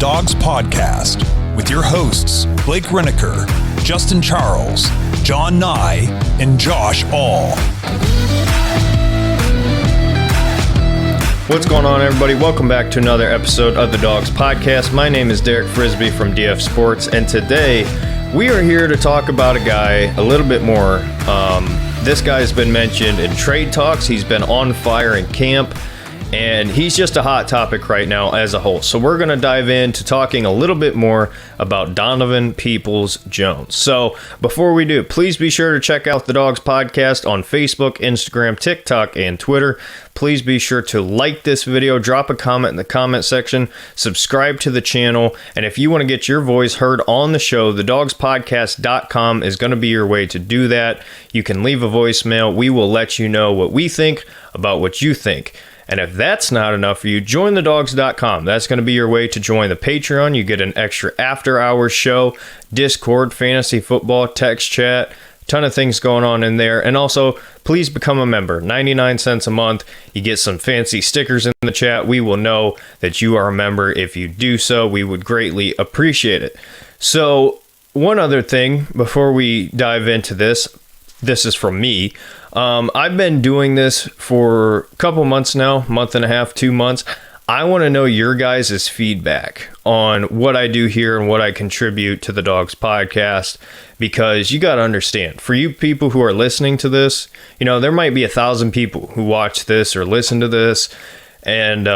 Dawgs podcast with your hosts, Blake Reneker, Justin Charles, John Nye, and Josh All. What's going on, everybody? Welcome back to another episode of the Dawgs podcast. My name is Derek Frisbee from DF Sports, and today we are here to talk about a guy a little bit more. This guy's been mentioned in trade talks. He's been on fire in camp, and he's just a hot topic right now as a whole. So we're going to dive into talking a little bit more about Donovan Peoples-Jones. So before we do, please be sure to check out the Dawgs podcast on Facebook, Instagram, TikTok, and Twitter. Please be sure to like this video, drop a comment in the comment section, subscribe to the channel, and if you want to get your voice heard on the show, thedawgspodcast.com is going to be your way to do that. You can leave a voicemail. We will let you know what we think about what you think. And if that's not enough for you, join thedawgs.com. That's going to be your way to join the Patreon. You get an extra after-hours show, Discord, fantasy football, text chat, ton of things going on in there. And also, please become a member. 99 cents a month. You get some fancy stickers in the chat. We will know that you are a member if you do so. We would greatly appreciate it. So, one other thing before we dive into this is from me. I've been doing this for a couple months now, month and a half, 2 months. I want to know your guys' feedback on what I do here and what I contribute to the Dawgs podcast, because you got to understand, for you people who are listening to this, you know, there might be 1,000 people who watch this or listen to this, and,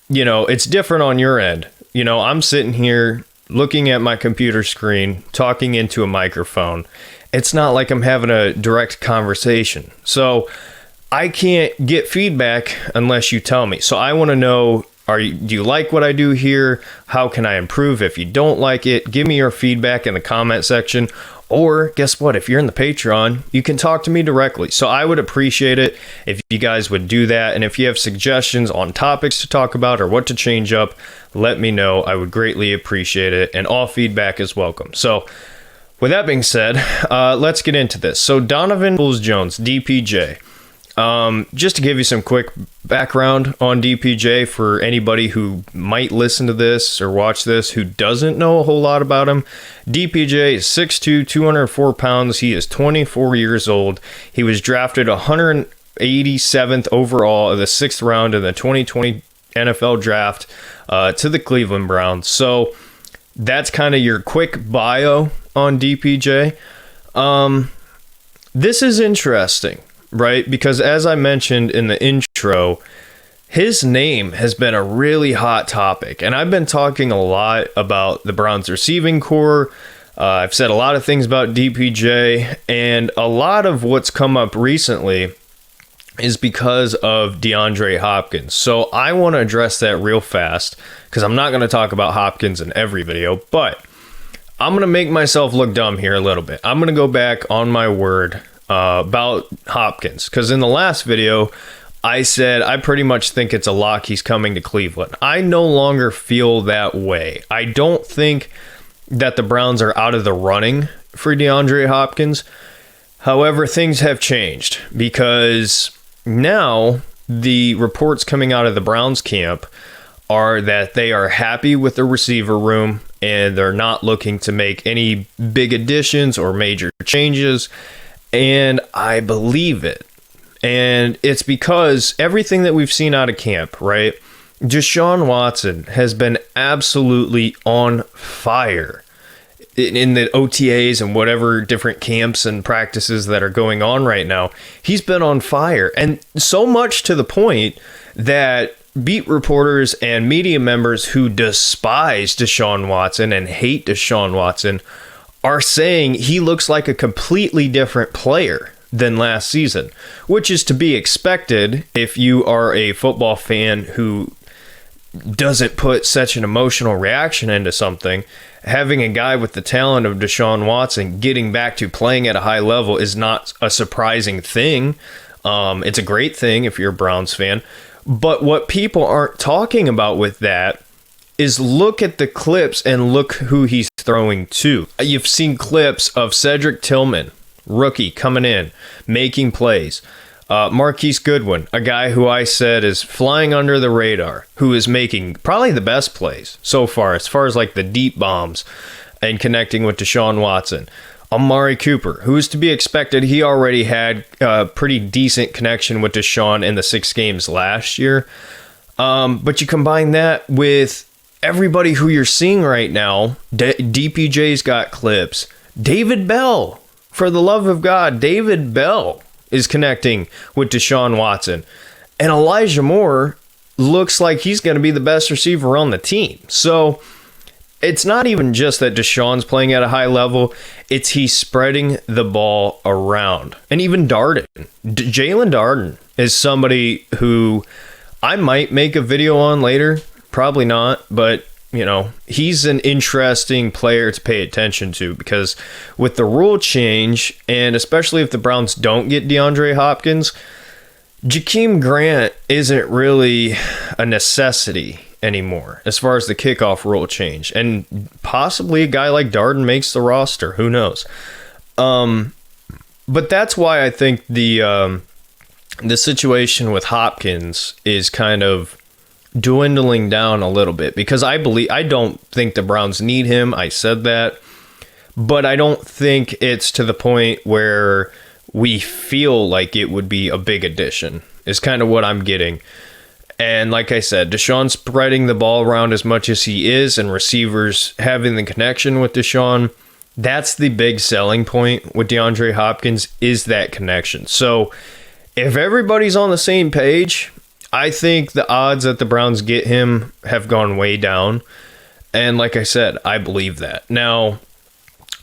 you know, it's different on your end. You know, I'm sitting here looking at my computer screen, talking into a microphone. It's not like I'm having a direct conversation. So I can't get feedback unless you tell me. So I want to know, do you like what I do here? How can I improve? If you don't like it, give me your feedback in the comment section. Or guess what? If you're in the Patreon, you can talk to me directly. So I would appreciate it if you guys would do that. And if you have suggestions on topics to talk about or what to change up, let me know. I would greatly appreciate it. And all feedback is welcome. So with that being said, let's get into this. So Donovan Peoples-Jones, DPJ. Just to give you some quick background on DPJ for anybody who might listen to this or watch this who doesn't know a whole lot about him. DPJ is 6'2", 204 pounds. He is 24 years old. He was drafted 187th overall in the 6th round in the 2020 NFL draft to the Cleveland Browns. So that's kind of your quick bio on DPJ. This is interesting, right? Because as I mentioned in the intro, his name has been a really hot topic. And I've been talking a lot about the Browns receiving core. I've said a lot of things about DPJ. And a lot of what's come up recently is because of DeAndre Hopkins. So I want to address that real fast, because I'm not going to talk about Hopkins in every video, but I'm going to make myself look dumb here a little bit. I'm going to go back on my word about Hopkins, because in the last video, I said I pretty much think it's a lock he's coming to Cleveland. I no longer feel that way. I don't think that the Browns are out of the running for DeAndre Hopkins. However, things have changed, because now the reports coming out of the Browns camp are that they are happy with the receiver room and they're not looking to make any big additions or major changes. And I believe it. And it's because everything that we've seen out of camp, right? Deshaun Watson has been absolutely on fire in the OTAs and whatever different camps and practices that are going on right now. He's been on fire. And so much to the point that beat reporters and media members who despise Deshaun Watson and hate Deshaun Watson are saying he looks like a completely different player than last season, which is to be expected if you are a football fan who doesn't put such an emotional reaction into something. Having a guy with the talent of Deshaun Watson getting back to playing at a high level is not a surprising thing. It's a great thing if you're a Browns fan. But what people aren't talking about with that is look at the clips and look who he's throwing to. You've seen clips of Cedric Tillman, rookie, coming in, making plays. Marquise Goodwin, a guy who I said is flying under the radar, who is making probably the best plays so far as like the deep bombs and connecting with Deshaun Watson. Amari Cooper, who is to be expected. He already had a pretty decent connection with Deshaun in the 6 games last year. But you combine that with everybody who you're seeing right now. DPJ's got clips. David Bell, for the love of God, David Bell is connecting with Deshaun Watson. And Elijah Moore looks like he's going to be the best receiver on the team. So it's not even just that Deshaun's playing at a high level. It's he's spreading the ball around. And even Darden. Jalen Darden is somebody who I might make a video on later. Probably not. But, you know, he's an interesting player to pay attention to because with the rule change, and especially if the Browns don't get DeAndre Hopkins, Jakeem Grant isn't really a necessity anymore as far as the kickoff rule change. And possibly a guy like Darden makes the roster. Who knows? But that's why I think the situation with Hopkins is kind of dwindling down a little bit because I don't think the Browns need him. I said that, but I don't think it's to the point where we feel like it would be a big addition is kind of what I'm getting. And like I said, Deshaun spreading the ball around as much as he is and receivers having the connection with Deshaun, that's the big selling point with DeAndre Hopkins is that connection. So if everybody's on the same page, I think the odds that the Browns get him have gone way down. And like I said, I believe that. Now,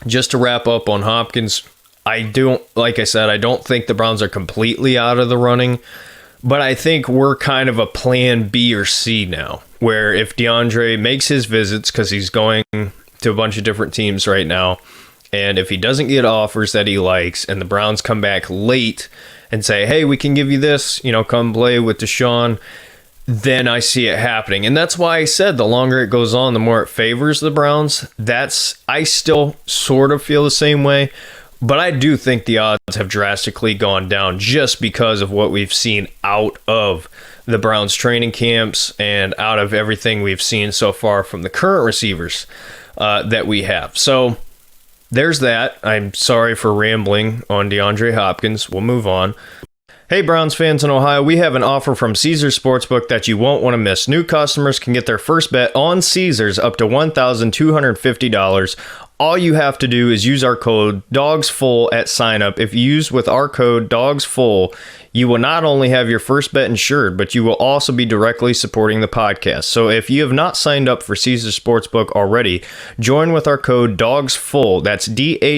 just to wrap up on Hopkins, I don't think the Browns are completely out of the running, but I think we're kind of a plan B or C now, where if DeAndre makes his visits, because he's going to a bunch of different teams right now, and if he doesn't get offers that he likes, and the Browns come back late and say, hey, we can give you this, come play with Deshaun, then I see it happening. And that's why I said the longer it goes on, the more it favors the Browns. I still sort of feel the same way, but I do think the odds have drastically gone down just because of what we've seen out of the Browns training camps and out of everything we've seen so far from the current receivers that we have. So there's that. I'm sorry for rambling on DeAndre Hopkins. We'll move on. Hey, Browns fans in Ohio, we have an offer from Caesars Sportsbook that you won't want to miss. New customers can get their first bet on Caesars up to $1,250. All you have to do is use our code DAWGSFULL at signup. If you use with our code DAWGSFULL, you will not only have your first bet insured, but you will also be directly supporting the podcast. So if you have not signed up for Caesars Sportsbook already, join with our code DAWGSFULL, that's DAWGSFULL,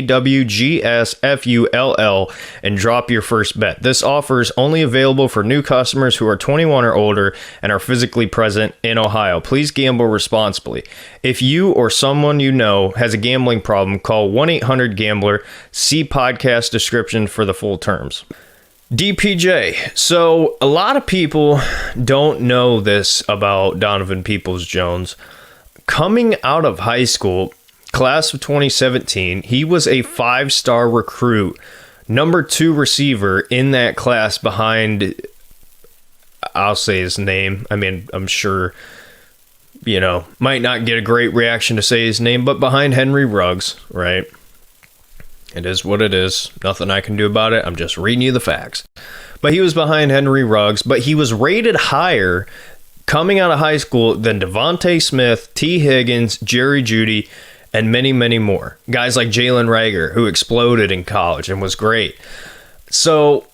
and drop your first bet. This offer is only available for new customers who are 21 or older and are physically present in Ohio. Please gamble responsibly. If you or someone you know has a gambling problem, call 1-800-GAMBLER. See podcast description for the full terms. DPJ. So a lot of people don't know this about Donovan Peoples-Jones. Coming out of high school, class of 2017, he was a 5-star recruit, number 2 receiver in that class behind, I'll say his name. I mean, I'm sure, might not get a great reaction to say his name, but behind Henry Ruggs, right? It is what it is. Nothing I can do about it. I'm just reading you the facts. But he was behind Henry Ruggs, but he was rated higher coming out of high school than Devontae Smith, T. Higgins, Jerry Jeudy, and many, many more. Guys like Jalen Reagor, who exploded in college and was great. So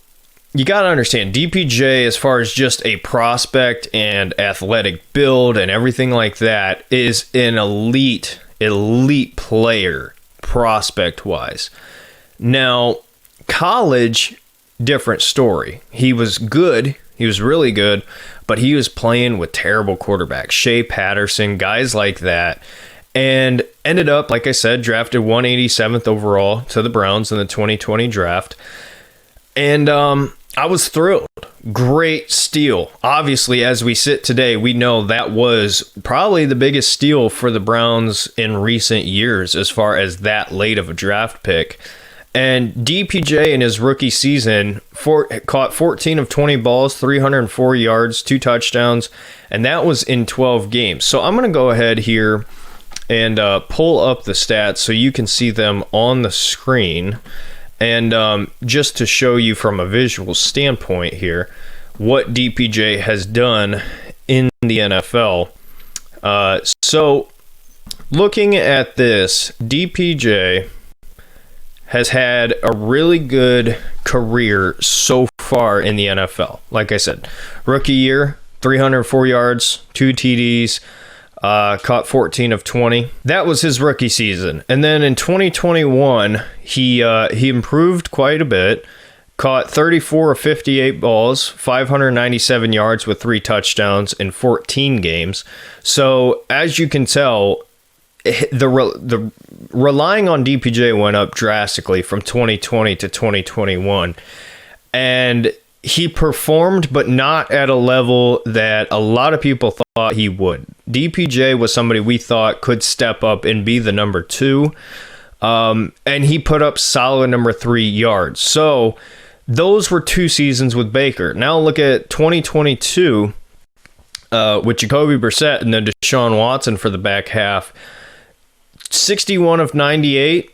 you got to understand, DPJ, as far as just a prospect and athletic build and everything like that, is an elite player prospect-wise. Now, college, different story. He was good. He was really good, but he was playing with terrible quarterbacks. Shea Patterson, guys like that, and ended up, like I said, drafted 187th overall to the Browns in the 2020 draft. And I was thrilled. Great steal. Obviously, as we sit today, we know that was probably the biggest steal for the Browns in recent years as far as that late of a draft pick. And DPJ in his rookie season caught 14 of 20 balls, 304 yards, 2 touchdowns, and that was in 12 games. So I'm going to go ahead here and pull up the stats so you can see them on the screen. And just to show you from a visual standpoint here, what DPJ has done in the NFL. So looking at this, DPJ has had a really good career so far in the NFL. Like I said, rookie year, 304 yards, 2 TDs, caught 14 of 20. That was his rookie season. And then in 2021, he improved quite a bit, caught 34 of 58 balls, 597 yards with 3 touchdowns in 14 games. So as you can tell, the relying on DPJ went up drastically from 2020 to 2021, and he performed, but not at a level that a lot of people thought he would. DPJ was somebody we thought could step up and be the number 2, and he put up solid number 3 yards. So those were 2 seasons with Baker. Now look at 2022 with Jacoby Brissett and then Deshaun Watson for the back half. 61 of 98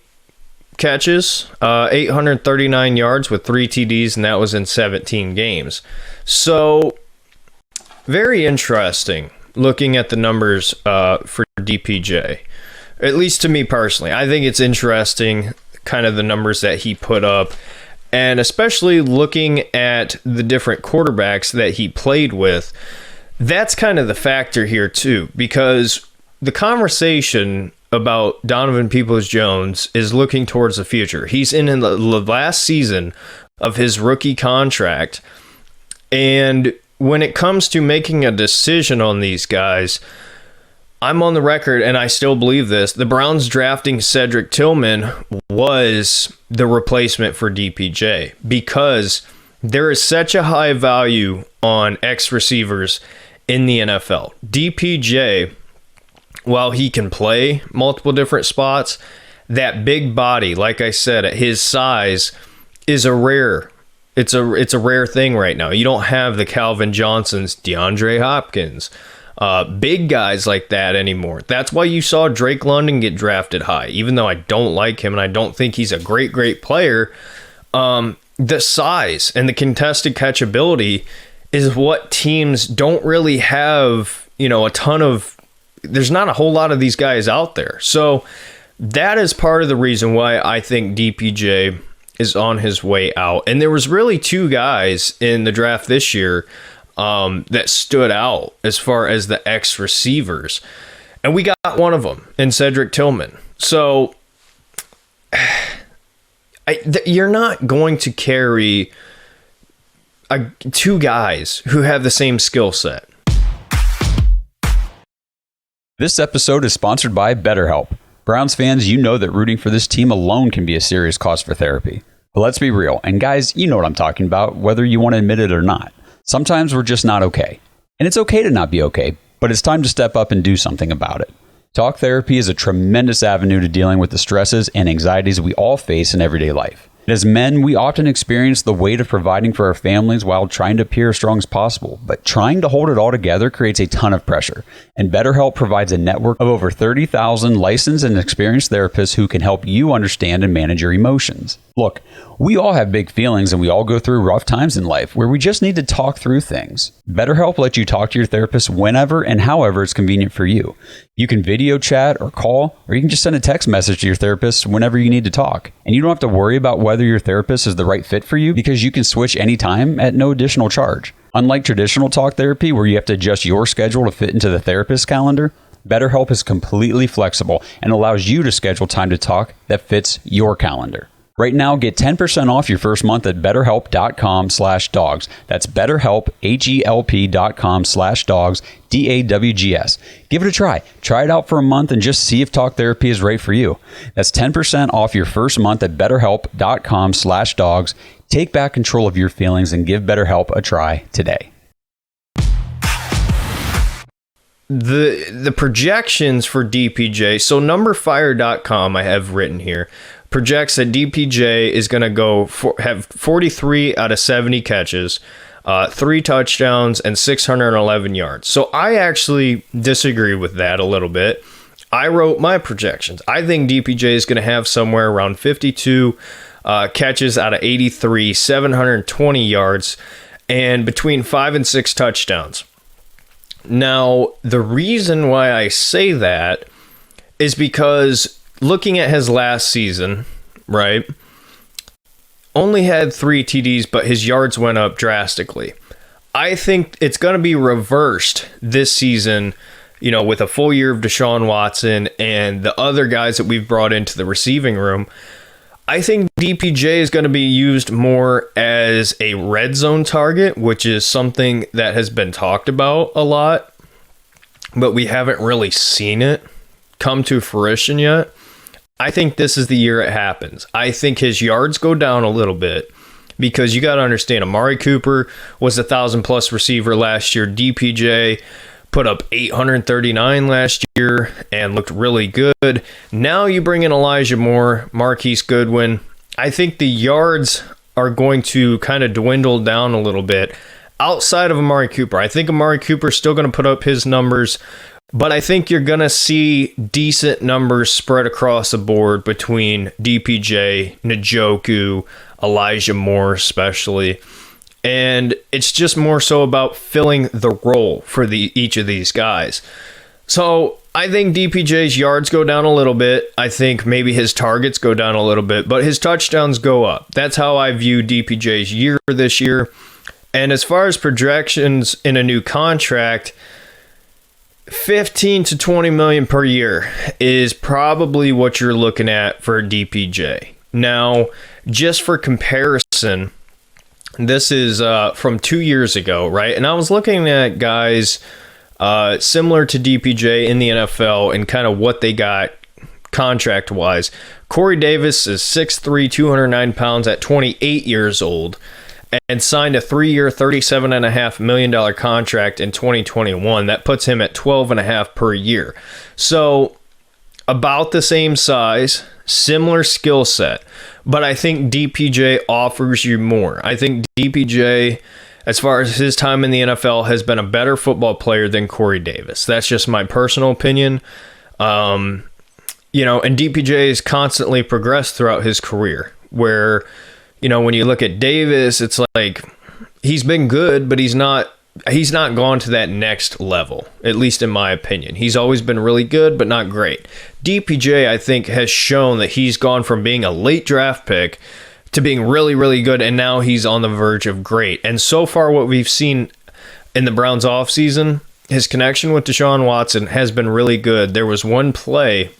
catches, 839 yards with 3 TDs, and that was in 17 games. So, very interesting looking at the numbers for DPJ. At least to me personally. I think it's interesting, kind of the numbers that he put up, and especially looking at the different quarterbacks that he played with. That's kind of the factor here, too, because the conversation about Donovan Peoples-Jones is looking towards the future. He's in the last season of his rookie contract, and when it comes to making a decision on these guys, I'm on the record, and I still believe this, the Browns drafting Cedric Tillman was the replacement for DPJ, because there is such a high value on X receivers in the NFL. DPJ, while he can play multiple different spots, that big body, like I said, at his size, is a rare. It's a rare thing right now. You don't have the Calvin Johnsons, DeAndre Hopkins, big guys like that anymore. That's why you saw Drake London get drafted high, even though I don't like him and I don't think he's a great player. The size and the contested catchability is what teams don't really have, a ton of. There's not a whole lot of these guys out there. So that is part of the reason why I think DPJ is on his way out. And there was really 2 guys in the draft this year that stood out as far as the X receivers. And we got one of them in Cedric Tillman. So you're not going to carry 2 guys who have the same skill set. This episode is sponsored by BetterHelp. Browns fans, you know that rooting for this team alone can be a serious cost for therapy. But let's be real, and guys, you know what I'm talking about, whether you want to admit it or not. Sometimes we're just not okay. And it's okay to not be okay, but it's time to step up and do something about it. Talk therapy is a tremendous avenue to dealing with the stresses and anxieties we all face in everyday life. As men, we often experience the weight of providing for our families while trying to appear as strong as possible, but trying to hold it all together creates a ton of pressure. And BetterHelp provides a network of over 30,000 licensed and experienced therapists who can help you understand and manage your emotions. Look, we all have big feelings and we all go through rough times in life where we just need to talk through things. BetterHelp lets you talk to your therapist whenever and however it's convenient for you. You can video chat or call, or you can just send a text message to your therapist whenever you need to talk. And you don't have to worry about whether your therapist is the right fit for you because you can switch anytime at no additional charge. Unlike traditional talk therapy where you have to adjust your schedule to fit into the therapist's calendar, BetterHelp is completely flexible and allows you to schedule time to talk that fits your calendar. Right now, get 10% off your first month at betterhelp.com/dogs. That's betterhelp, HELP.com/dogs, DAWGS. Give it a try. Try it out for a month and just see if talk therapy is right for you. That's 10% off your first month at betterhelp.com/dogs. Take back control of your feelings and give BetterHelp a try today. The projections for DPJ, so numberfire.com I have written here, projects that DPJ is going to have 43 out of 70 catches, 3 touchdowns, and 611 yards. So I actually disagree with that a little bit. I wrote my projections. I think DPJ is going to have somewhere around 52 catches out of 83, 720 yards, and between 5 and 6 touchdowns. Now, the reason why I say that is because looking at his last season, right, only had 3 TDs, but his yards went up drastically. I think it's going to be reversed this season, with a full year of Deshaun Watson and the other guys that we've brought into the receiving room. I think DPJ is going to be used more as a red zone target, which is something that has been talked about a lot, but we haven't really seen it come to fruition yet. I think this is the year it happens. I think his yards go down a little bit because you got to understand, Amari Cooper was 1,000+ receiver last year. DPJ put up 839 last year and looked really good. Now you bring in Elijah Moore, Marquise Goodwin. I think the yards are going to kind of dwindle down a little bit outside of Amari Cooper. I think Amari Cooper is still going to put up his numbers, but I think you're going to see decent numbers spread across the board between DPJ, Njoku, Elijah Moore especially. And it's just more so about filling the role for each of these guys. So I think DPJ's yards go down a little bit. I think maybe his targets go down a little bit, but his touchdowns go up. That's how I view DPJ's year this year. And as far as projections in a new contract, 15 to 20 million per year is probably what you're looking at for DPJ. Now, just for comparison, this is from 2 years ago, right? And I was looking at guys similar to DPJ in the NFL and kind of what they got contract-wise. Corey Davis is 6'3", 209 pounds at 28 years old and signed a 3-year, $37.5 million contract in 2021. That puts him at 12.5 per year. So about the same size, similar skill set. But I think DPJ offers you more. I think DPJ, as far as his time in the NFL, has been a better football player than Corey Davis. That's just my personal opinion. And DPJ has constantly progressed throughout his career. Where, when you look at Davis, it's like he's been good, but he's not gone to that next level, at least in my opinion. He's always been really good, but not great. DPJ, I think, has shown that he's gone from being a late draft pick to being really, really good, and now he's on the verge of great. And so far, what we've seen in the Browns offseason, his connection with Deshaun Watson has been really good. There was one play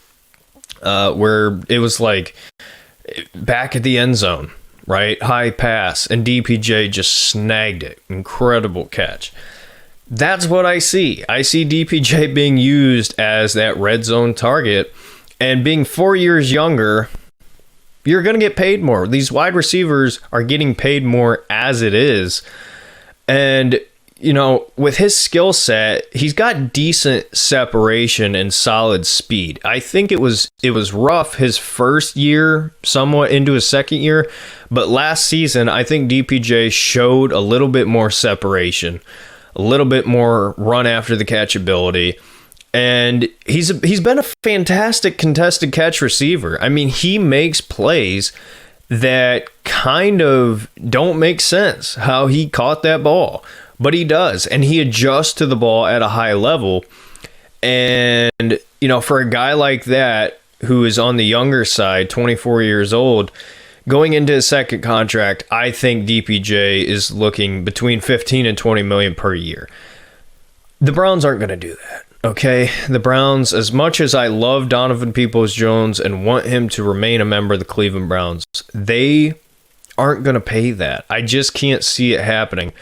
where it was like back at the end zone, right? High pass, and DPJ just snagged it. Incredible catch. That's what I see. I see DPJ being used as that red zone target, and being 4 years younger, you're going to get paid more. These wide receivers are getting paid more as it is. And, with his skill set, he's got decent separation and solid speed. I think it was rough his first year, somewhat into his second year, but last season, I think DPJ showed a little bit more separation, a little bit more run after the catch ability. And he's been a fantastic contested catch receiver. I mean, he makes plays that kind of don't make sense how he caught that ball. But he does, and he adjusts to the ball at a high level. And, for a guy like that, who is on the younger side, 24 years old, going into his second contract, I think DPJ is looking between 15 and 20 million per year. The Browns aren't going to do that, okay? The Browns, as much as I love Donovan Peoples-Jones and want him to remain a member of the Cleveland Browns, they aren't going to pay that. I just can't see it happening.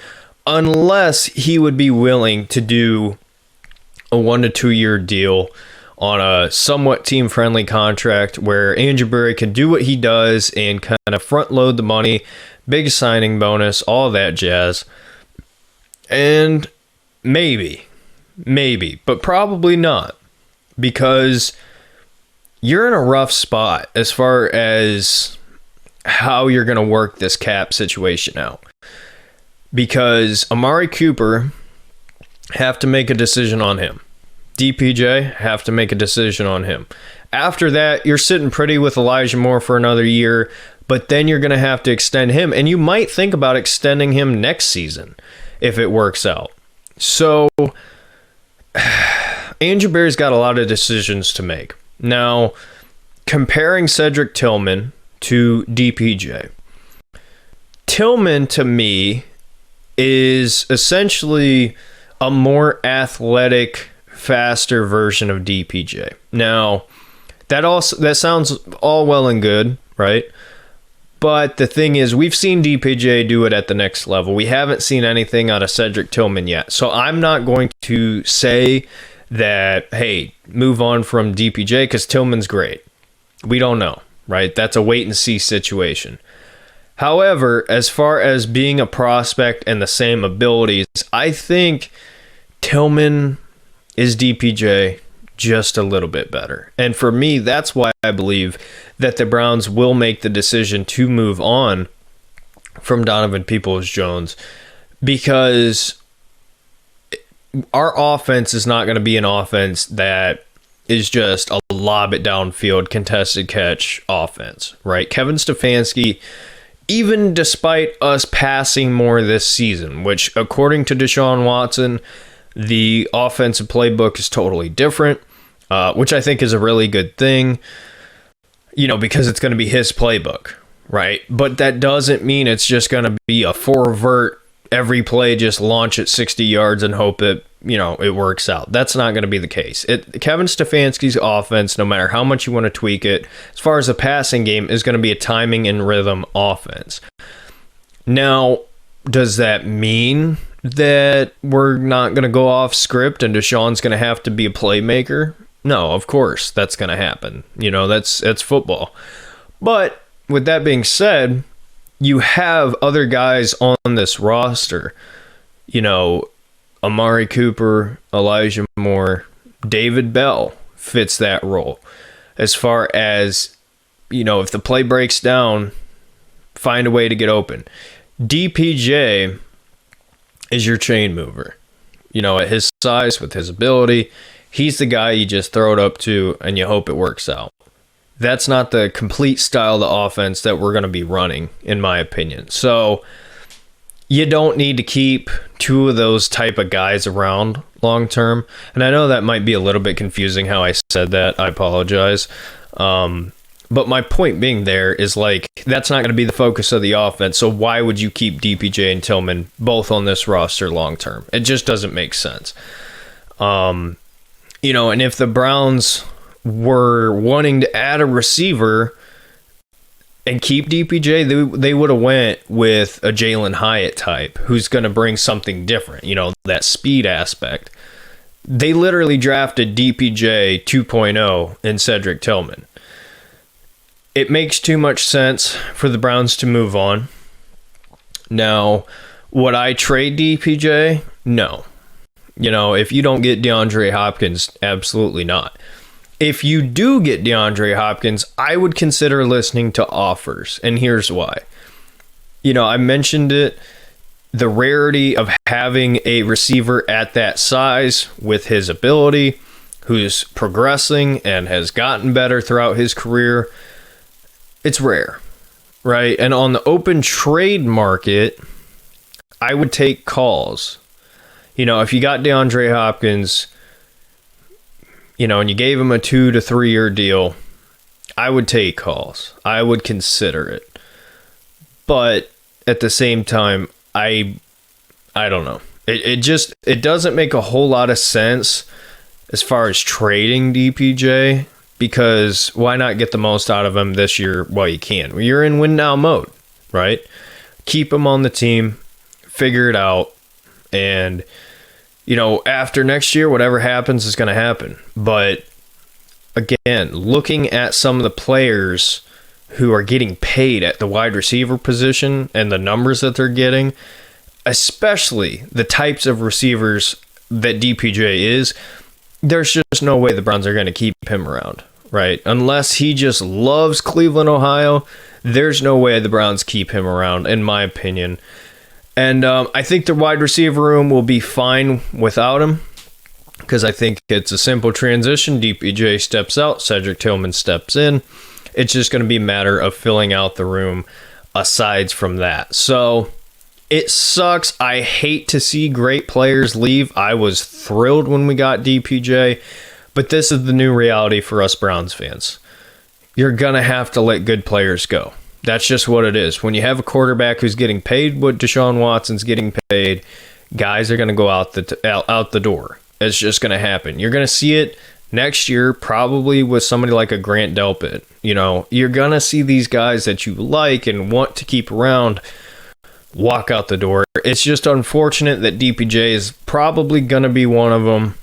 Unless he would be willing to do a 1 to 2 year deal on a somewhat team-friendly contract where Andrew Berry can do what he does and kind of front-load the money, big signing bonus, all that jazz. And maybe, but probably not. Because, you're in a rough spot as far as how you're going to work this cap situation out. Because Amari Cooper, have to make a decision on him. DPJ, have to make a decision on him. After that, you're sitting pretty with Elijah Moore for another year, but then you're going to have to extend him, and you might think about extending him next season if it works out. So, Andrew Berry's got a lot of decisions to make. Now, comparing Cedric Tillman to DPJ. Tillman, to me, is essentially a more athletic, faster version of DPJ. Now, that sounds all well and good, right? But the thing is, we've seen DPJ do it at the next level. We haven't seen anything out of Cedric Tillman yet. So I'm not going to say that, hey, move on from DPJ because Tillman's great. We don't know, right? That's a wait and see situation. However, as far as being a prospect and the same abilities, I think Tillman is DPJ just a little bit better. And for me, that's why I believe that the Browns will make the decision to move on from Donovan Peoples-Jones, because our offense is not going to be an offense that is just a lob it downfield, contested catch offense, right? Kevin Stefanski, even despite us passing more this season, which according to Deshaun Watson, the offensive playbook is totally different, which I think is a really good thing, because it's going to be his playbook, right? But that doesn't mean it's just going to be a four-vert, every play just launch at 60 yards and hope that, it works out. That's not going to be the case. Kevin Stefanski's offense, no matter how much you want to tweak it, as far as the passing game, is going to be a timing and rhythm offense. Now, does that mean that we're not going to go off script and Deshaun's going to have to be a playmaker? No, of course that's going to happen. That's football. But with that being said, you have other guys on this roster, Amari Cooper, Elijah Moore, David Bell fits that role. As far as, if the play breaks down, find a way to get open. DPJ is your chain mover. At his size, with his ability, he's the guy you just throw it up to and you hope it works out. That's not the complete style of the offense that we're going to be running, in my opinion. So you don't need to keep two of those type of guys around long term. And I know that might be a little bit confusing how I said that. I apologize. But my point being there is, that's not going to be the focus of the offense. So why would you keep DPJ and Tillman both on this roster long term? It just doesn't make sense. And if the Browns were wanting to add a receiver and keep DPJ, they would have went with a Jalen Hyatt type who's going to bring something different, that speed aspect. They literally drafted DPJ 2.0 in Cedric Tillman. It makes too much sense for the Browns to move on. Now, would I trade DPJ? No. If you don't get DeAndre Hopkins, absolutely not. If you do get DeAndre Hopkins, I would consider listening to offers, and here's why. I mentioned it, the rarity of having a receiver at that size with his ability, who's progressing and has gotten better throughout his career. It's rare, right? And on the open trade market, I would take calls. If you got DeAndre Hopkins, and you gave him a 2 to 3 year deal, I would take calls. I would consider it. But at the same time, I don't know. It doesn't make a whole lot of sense as far as trading DPJ, because why not get the most out of him this year while you can? You're in win now mode, right? Keep him on the team, figure it out, and after next year, whatever happens is going to happen. But again, looking at some of the players who are getting paid at the wide receiver position and the numbers that they're getting, especially the types of receivers that DPJ is, there's just no way the Browns are going to keep him around, right? Unless he just loves Cleveland, Ohio, there's no way the Browns keep him around, in my opinion. And I think the wide receiver room will be fine without him, because I think it's a simple transition. DPJ steps out, Cedric Tillman steps in. It's just going to be a matter of filling out the room aside from that. So it sucks. I hate to see great players leave. I was thrilled when we got DPJ, but this is the new reality for us Browns fans. You're going to have to let good players go. That's just what it is. When you have a quarterback who's getting paid what Deshaun Watson's getting paid, guys are going to go out the door. It's just going to happen. You're going to see it next year, probably with somebody like a Grant Delpit. You're going to see these guys that you like and want to keep around walk out the door. It's just unfortunate that DPJ is probably going to be one of them,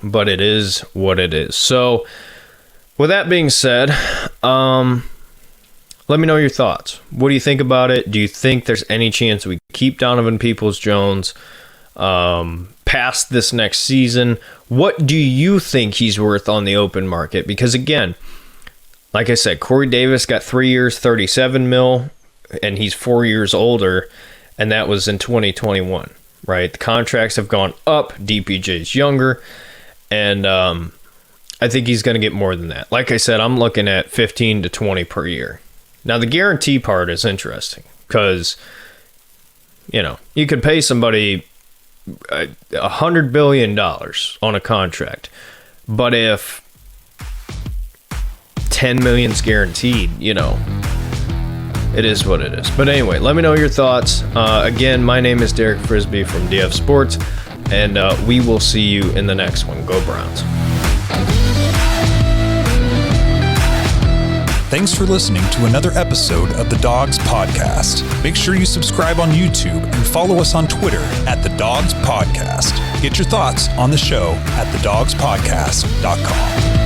but it is what it is. So, with that being said, let me know your thoughts. What do you think about it? Do you think there's any chance we keep Donovan Peoples-Jones past this next season? What do you think he's worth on the open market? Because again, like I said, Corey Davis got 3 years, $37 million, and he's 4 years older, and that was in 2021, right? The contracts have gone up. DPJ's younger, and I think he's going to get more than that. Like I said, I'm looking at 15 to 20 per year. Now, the guarantee part is interesting because, you could pay somebody $100 billion on a contract, but if 10 million's guaranteed, it is what it is. But anyway, let me know your thoughts. Again, my name is Derek Frisbee from DF Sports, and we will see you in the next one. Go Browns. Thanks for listening to another episode of the Dawgs Podcast. Make sure you subscribe on YouTube and follow us on Twitter at the Dawgs Podcast. Get your thoughts on the show at thedawgspodcast.com.